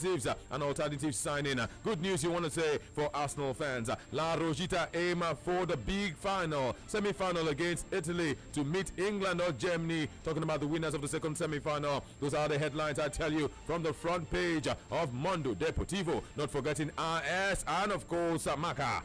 an alternative signing. Good news you want to say for Arsenal fans. La Rojita aim for the big final, semi-final against Italy to meet England or Germany. Talking about the winners of the second semi-final. Those are the headlines I tell you from the front page of Mondo Deportivo. Not forgetting RS and of course Marca.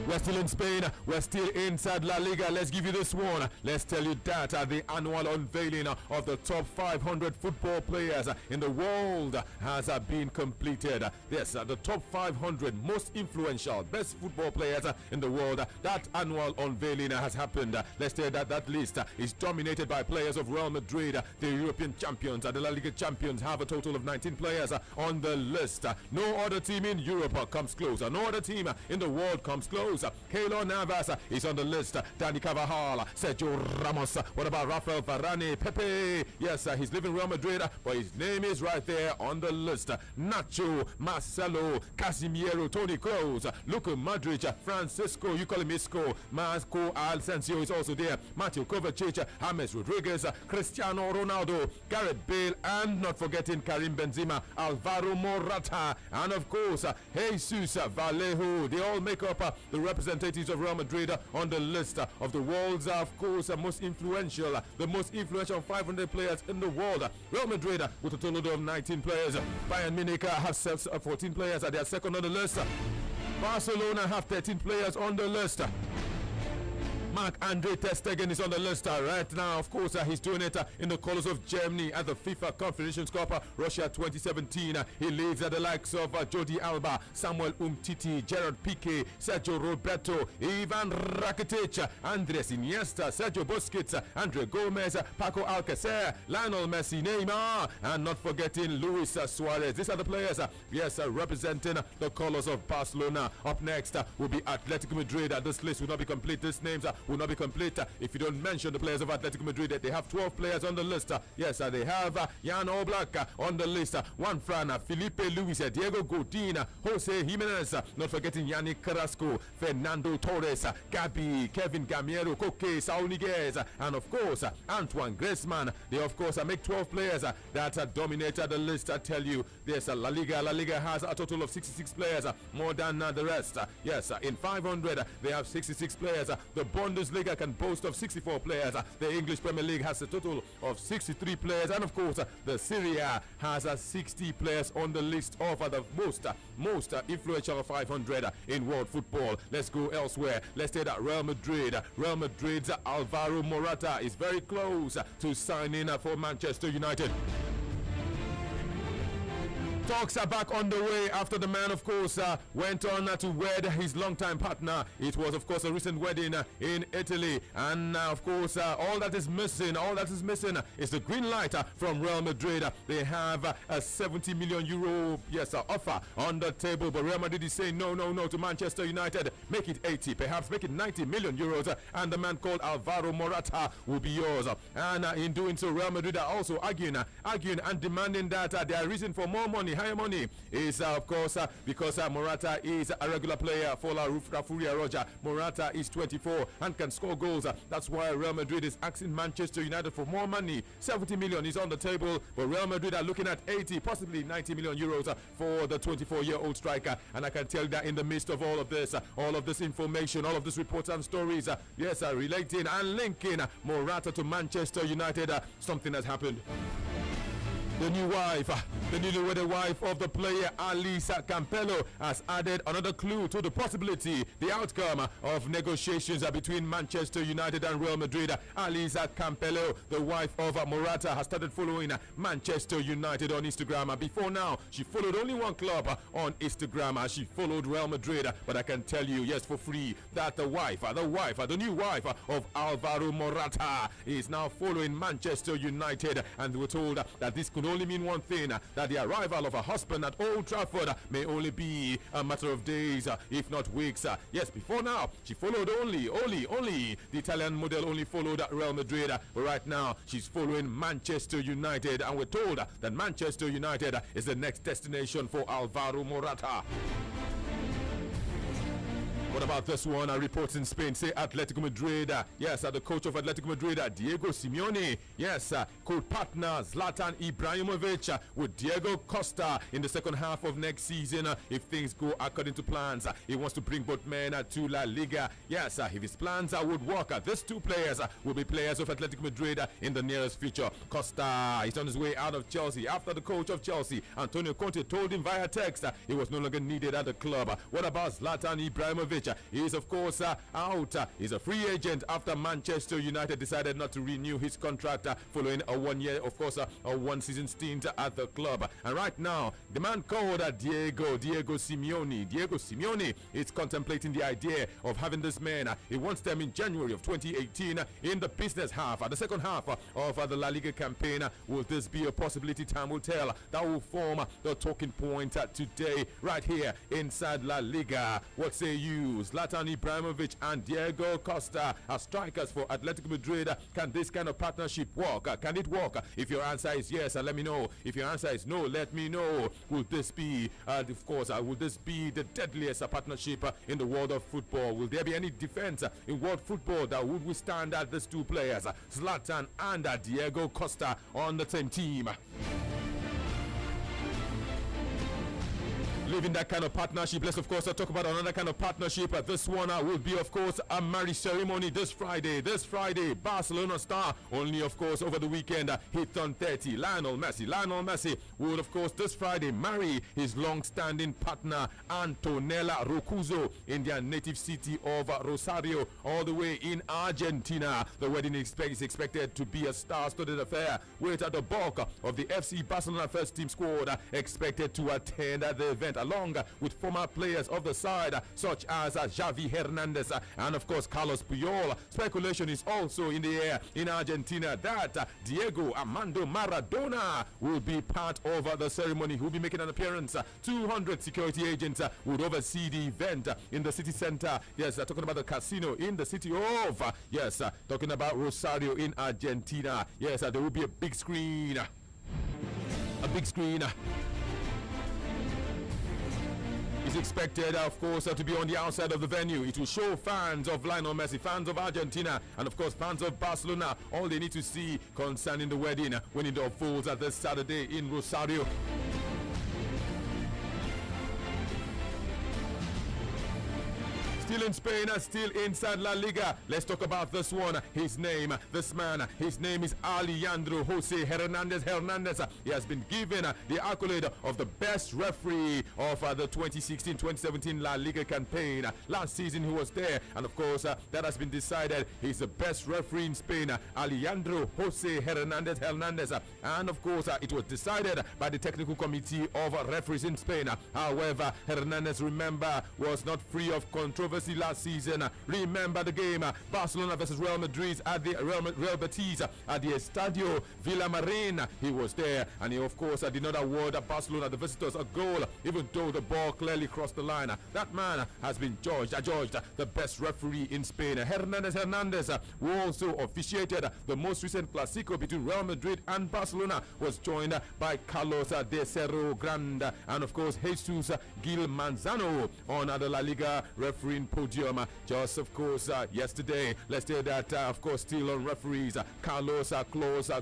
We're still in Spain, we're still inside La Liga. Let's give you this one. Let's tell you that the annual unveiling of the top 500 football players in the world has been completed. Yes, the top 500 most influential, best football players in the world. That annual unveiling has happened. Let's say that that list is dominated by players of Real Madrid, the European champions, the La Liga champions have a total of 19 players on the list. No other team in Europe comes close. No other team in the world comes close. Keylor Navas is on the list. Dani Carvajal, Sergio Ramos. What about Rafael Varane? Pepe. Yes, he's leaving Real Madrid, but his name is right there on the list. Nacho, Marcelo, Casemiro, Toni Kroos, Luka Modric, Francisco, you call him Isco, Marco Asensio is also there. Mateo Kovacic, James Rodriguez, Cristiano Ronaldo, Gareth Bale, and not forgetting Karim Benzema, Alvaro Morata, and of course Jesus Vallejo. They all make up the representatives of Real Madrid on the list of the world's, of course, most influential, the most influential 500 players in the world. Real Madrid with a total of 19 players. Bayern Munich have 14 players. They are second on the list. Barcelona have 13 players on the list. Marc-Andre ter Stegen is on the list right now. Of course, he's doing it in the colors of Germany at the FIFA Confederations Cup Russia 2017. He leads the likes of Jordi Alba, Samuel Umtiti, Gerard Piqué, Sergio Roberto, Ivan Rakitic, Andres Iniesta, Sergio Busquets, Andre Gomez, Paco Alcacer, Lionel Messi, Neymar, and not forgetting Luis Suarez. These are the players, representing the colors of Barcelona. Up next will be Atletico Madrid. This list will not be complete. These names will not be complete if you don't mention the players of Atletico Madrid. They have 12 players on the list. Yes, they have Jan Oblak on the list, Juan Fran, Felipe Luis, Diego Godin, Jose Jimenez, not forgetting Yannick Carrasco, Fernando Torres, Gabi, Kevin Gamiero, Koke, Saul Niguez, and of course Antoine Griezmann. They of course make 12 players that dominated the list. I tell you, there's La Liga. La Liga has a total of 66 players, more than the rest. Yes, in 500 they have 66 players. The Bundesliga can boast of 64 players. The English Premier League has a total of 63 players, and of course the Serie A has 60 players on the list of the most influential 500 in world football. Let's go elsewhere. Let's say that Real Madrid's Alvaro Morata is very close to signing for Manchester United. Talks are back on the way after the man, of course, went on to wed his longtime partner. It was, of course, a recent wedding in Italy, and of course, all that is missing is the green light from Real Madrid. They have a 70 million euro offer on the table, but Real Madrid is saying no to Manchester United. Make it 80, perhaps make it 90 million euros, and the man called Alvaro Morata will be yours. And in doing so, Real Madrid are also arguing and demanding that their reason for more money, higher money, is of course because Morata is a regular player for La Furia Roja. Morata is 24 and can score goals. That's why Real Madrid is asking Manchester United for more money. 70 million is on the table, but Real Madrid are looking at 80, possibly 90 million euros for the 24-year-old striker. And I can tell you that in the midst of all of this information, all of these reports and stories, relating and linking Morata to Manchester United, something has happened. The newlywed wife of the player Alisa Campello has added another clue to the possibility, the outcome of negotiations between Manchester United and Real Madrid. Alisa Campello, the wife of Morata, has started following Manchester United on Instagram. Before now, she followed only one club on Instagram. She followed Real Madrid, but I can tell you, yes, for free, that the new wife of Alvaro Morata is now following Manchester United, and we're told that this could only mean one thing, that the arrival of a husband at Old Trafford may only be a matter of days, if not weeks. Yes, before now, she followed only the Italian model only followed Real Madrid, but right now she's following Manchester United, and we're told that Manchester United is the next destination for Alvaro Morata. What about this one? Reports in Spain say Atletico Madrid, yes, the coach of Atletico Madrid, Diego Simeone, yes, could partner Zlatan Ibrahimovic with Diego Costa in the second half of next season if things go according to plans. He wants to bring both men to La Liga. Yes, if his plans would work, these two players will be players of Atletico Madrid in the nearest future. Costa is on his way out of Chelsea after the coach of Chelsea, Antonio Conte, told him via text he was no longer needed at the club. What about Zlatan Ibrahimovic? He is, of course, out. He's a free agent after Manchester United decided not to renew his contract following a 1 year, of course, a one-season stint at the club. And right now, the man called Diego Simeone is contemplating the idea of having this man. He wants them in January of 2018 in the business half, the second half of the La Liga campaign. Will this be a possibility? Time will tell. That will form the talking point today right here inside La Liga. What say you? Zlatan Ibrahimovic and Diego Costa are strikers for Atletico Madrid. Can this kind of partnership work? Can it work? If your answer is yes, let me know. If your answer is no, let me know. Will this be, of course, will this be the deadliest partnership in the world of football? Will there be any defense in world football that would withstand these two players, Zlatan and Diego Costa, on the same team? Leaving that kind of partnership, let's of course talk about another kind of partnership. This one will be, of course, a marriage ceremony this Friday. Barcelona star, only of course over the weekend, he turned 30. Lionel Messi will, of course, this Friday marry his long-standing partner Antonella Roccuzzo in their native city of Rosario, all the way in Argentina. The wedding is expected to be a star-studded affair, with the bulk of the FC Barcelona first team squad expected to attend the event, along with former players of the side such as Xavi Hernandez and of course Carlos Puyol. Speculation is also in the air in Argentina that Diego Armando Maradona will be part of the ceremony. He will be making an appearance. 200 security agents would oversee the event in the city center. Yes, talking about the casino in the city of, yes, talking about Rosario in Argentina. Yes, there will be a big screen. Is expected, of course, to be on the outside of the venue. It will show fans of Lionel Messi, fans of Argentina, and of course fans of Barcelona all they need to see concerning the wedding when it unfolds this Saturday in Rosario. Still in Spain, still inside La Liga. Let's talk about this one. His name is Alejandro Jose Hernandez. He has been given the accolade of the best referee of the 2016-2017 La Liga campaign. Last season he was there, and of course that has been decided. He's the best referee in Spain, Alejandro Jose Hernandez. And of course it was decided by the technical committee of referees in Spain. However, Hernandez, remember, was not free of controversy last season. Remember the game, Barcelona versus Real Madrid at the Real Betis at the Estadio Villamarín. He was there, and he of course did not award Barcelona, the visitors, a goal, even though the ball clearly crossed the line. That man has been judged the best referee in Spain. Hernandez, who also officiated the most recent Clásico between Real Madrid and Barcelona, was joined by Carlos de Cerro Grande and of course Jesus Gil Manzano on the La Liga refereeing podium. Just of course yesterday, let's say that of course still on referees, Carlos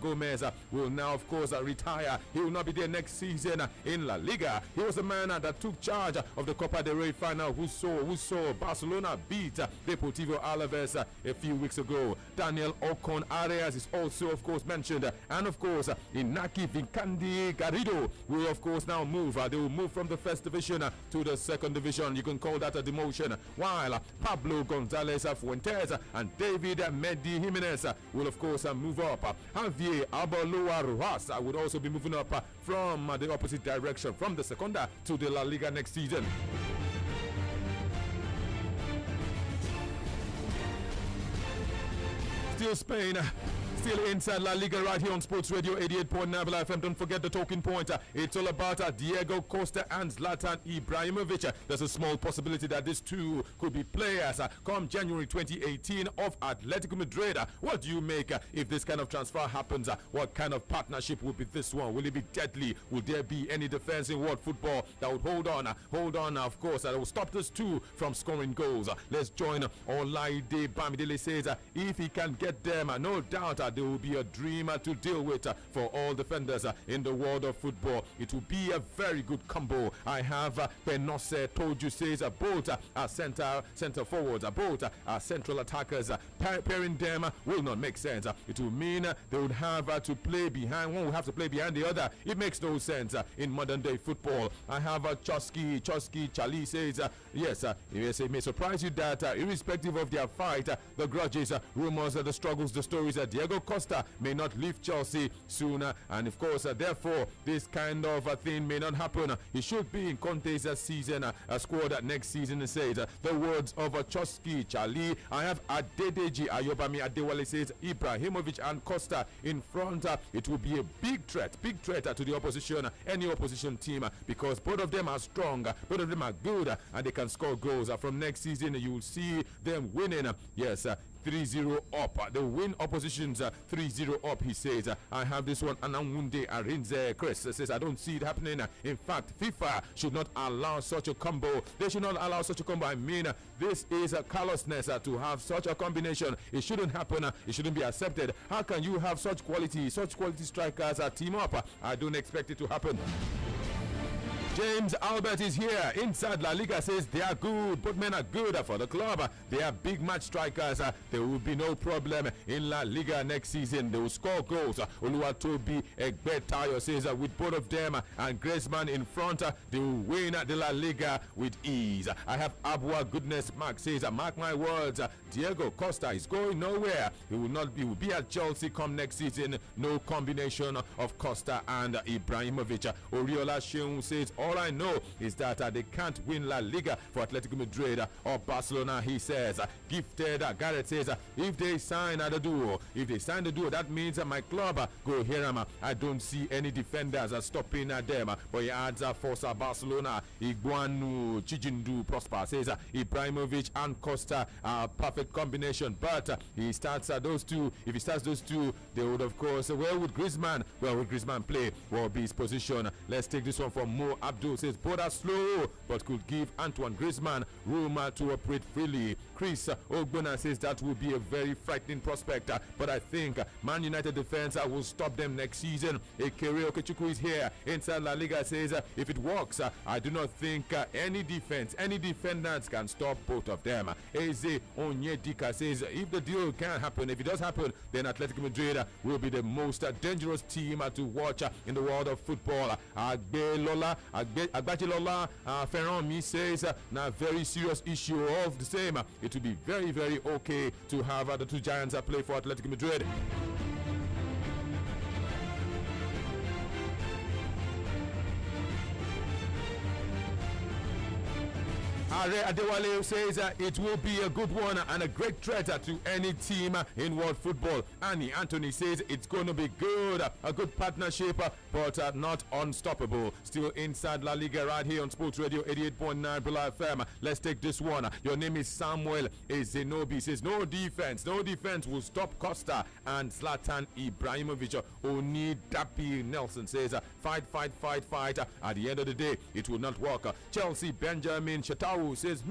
Gomez will now of course retire. He will not be there next season in La Liga. He was the man that took charge of the Copa del Rey final, who saw Barcelona beat Deportivo Alaves a few weeks ago. Daniel Ocon Arias is also of course mentioned, and of course Inaki Vincandi Garrido will of course now move. They will move from the first division to the second division. You can call that a demotion. While Pablo Gonzalez Fuentes and David Mendy Jimenez will of course move up. Javier Abaloa Rojas would also be moving up from the opposite direction, from the Segunda to the La Liga next season. Still Still inside La Liga right here on Sports Radio 88.9 FM. Don't forget the talking point. It's all about Diego Costa and Zlatan Ibrahimovic. There's a small possibility that these two could be players come January 2018 of Atletico Madrid. What do you make if this kind of transfer happens? What kind of partnership will be this one? Will it be deadly? Will there be any defense in world football that would hold on, of course, that will stop these two from scoring goals? Let's join Olaide Bamidele. Says if he can get them, no doubt there will be a dream to deal with for all defenders in the world of football. It will be a very good combo. I have Penose told you, says both are center forwards, both are central attackers. Pairing them will not make sense. It will mean they would have to play behind, one will have to play behind the other. It makes no sense in modern day football. I have Chosky Charlie says yes, it may surprise you that irrespective of their fight, the grudges, rumors, the struggles, the stories, Diego Costa may not leave Chelsea sooner, and of course therefore this kind of thing may not happen. He should be in Conte's season squad next season. He says the words of Chosky Charlie. I have Adedeji Ayobami Adewale says Ibrahimovic and Costa in front. It will be a big threat to the opposition, any opposition team, because both of them are strong, both of them are good, and they can score goals. From next season you will see them winning. Yes, 3-0 up. They win oppositions 3-0 up, he says. I have this one. Ananwunde Arinze Chris says, I don't see it happening. In fact, FIFA should not allow such a combo. They should not allow such a combo. I mean, this is a callousness to have such a combination. It shouldn't happen. It shouldn't be accepted. How can you have such quality strikers team up? I don't expect it to happen. James Albert is here inside La Liga, says they are good. Both men are good for the club. They are big match strikers. There will be no problem in La Liga next season. They will score goals. Oluwatobi Egbetayo says with both of them and Griezmann in front, they will win the La Liga with ease. I have Abua Goodness Mark says, mark my words, Diego Costa is going nowhere. He will be at Chelsea come next season. No combination of Costa and Ibrahimovic. Oriola Sheung says, all I know is that they can't win La Liga for Atletico Madrid or Barcelona, he says. Gifted Garrett says, if they sign the duo, that means my club go here. I don't see any defenders stopping them. But he adds Forza Barcelona, Iguanu Chijindu Prosper says Ibrahimovic and Costa are perfect combination. But he starts those two. If he starts those two, they would of course. Where would Griezmann play? What will be his position? Let's take this one from Mo Abdul says both are slow but could give Antoine Griezmann room to operate freely. Chris Ogbona says that will be a very frightening prospect, but I think Man United defense will stop them next season. Ekere Okechukwu is here inside La Liga, says if it works, I do not think any defenders can stop both of them. Eze Onyedika says if the deal can happen, if it does happen, then Atletico Madrid will be the most dangerous team to watch in the world of football. Agbajilola Ferranmi says now very serious issue of the same. It will be very, very okay to have the two giants play for Atletico Madrid. Are Adewale says it will be a good one and a great threat to any team in world football. Annie Anthony says it's going to be good, a good partnership, but not unstoppable. Still inside La Liga right here on Sports Radio 88.9 Bula FM. Let's take this one. Your name is Samuel Ezenobi. Says no defense will stop Costa and Zlatan Ibrahimovic. Oni Dapi Nelson says fight. At the end of the day, it will not work. Chelsea Benjamin Shatau says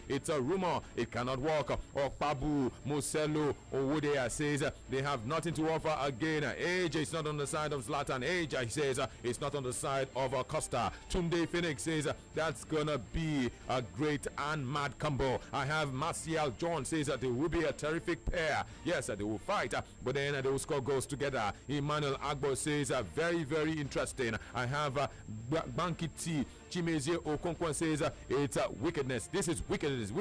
it's a rumor, it cannot work. Okpabu Moselo Owodea says they have nothing to offer again. Age is not on the side of Zlatan. Age, he says, it's not on the side of Costa. Tunde Phoenix says that's gonna be a great and mad combo. I have Martial John says that they will be a terrific pair. Yes, they will fight, but then they will score goals together. Emmanuel Agbo says very, very interesting. I have Bankiti Chimezie Okonkwo says it's wickedness. This is wickedness.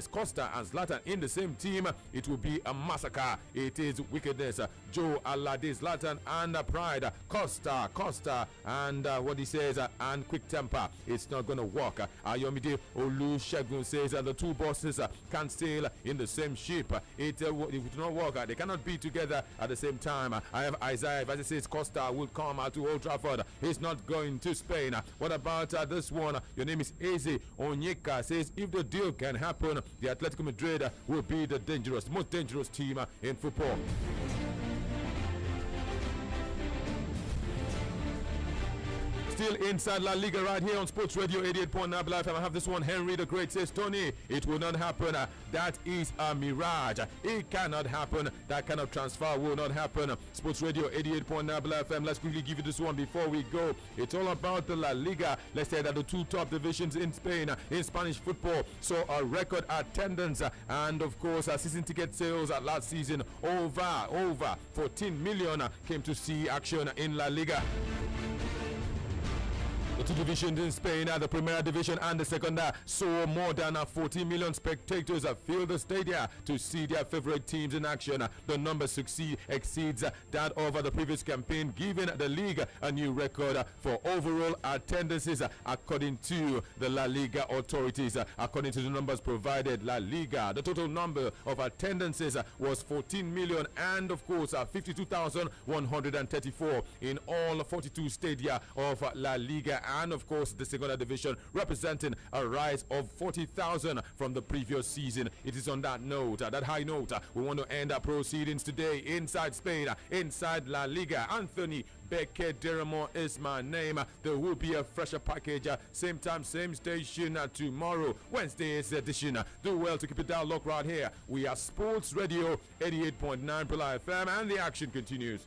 Costa and Zlatan in the same team. It will be a massacre. It is wickedness. Joe Alade, Zlatan and Pride pride, Costa, and what he says, and quick temper. It's not going to work. Ayomide Olusegun says the two bosses can't sail in the same ship. It will not work. They cannot be together at the same time. I have Isaiah, as it says, Costa will come to Old Trafford. He's not going to Spain. What about this one? Your name is Eze Onyeka says, if the deal can happen, the Atletico Madrid will be the most dangerous team in football. Still inside La Liga right here on Sports Radio 88.9 Live. I have this one. Henry the Great says, Tony, it will not happen. That is a mirage. It cannot happen. That kind of transfer will not happen. Sports Radio 88.9 Live. Let's quickly give you this one before we go. It's all about the La Liga. Let's say that the two top divisions in Spain, in Spanish football, saw a record attendance and, of course, season ticket sales last season. Over 14 million came to see action in La Liga. The two divisions in Spain, the Primera Division and the Segunda, saw more than 40 million spectators fill the stadia to see their favorite teams in action. The number exceeds that of the previous campaign, giving the league a new record for overall attendances, according to the La Liga authorities. According to the numbers provided, La Liga, the total number of attendances was 14 million and, of course, 52,134 in all 42 stadia of La Liga. And of course the Segunda Division, representing a rise of 40,000 from the previous season. It is on that note, that high note, we want to end our proceedings today inside Spain, inside La Liga. Anthony Bekederemo is my name. There will be a fresher package, same time, same station tomorrow, Wednesday's edition. Do well to keep it down locked right here. We are Sports Radio 88.9 FM, and the action continues.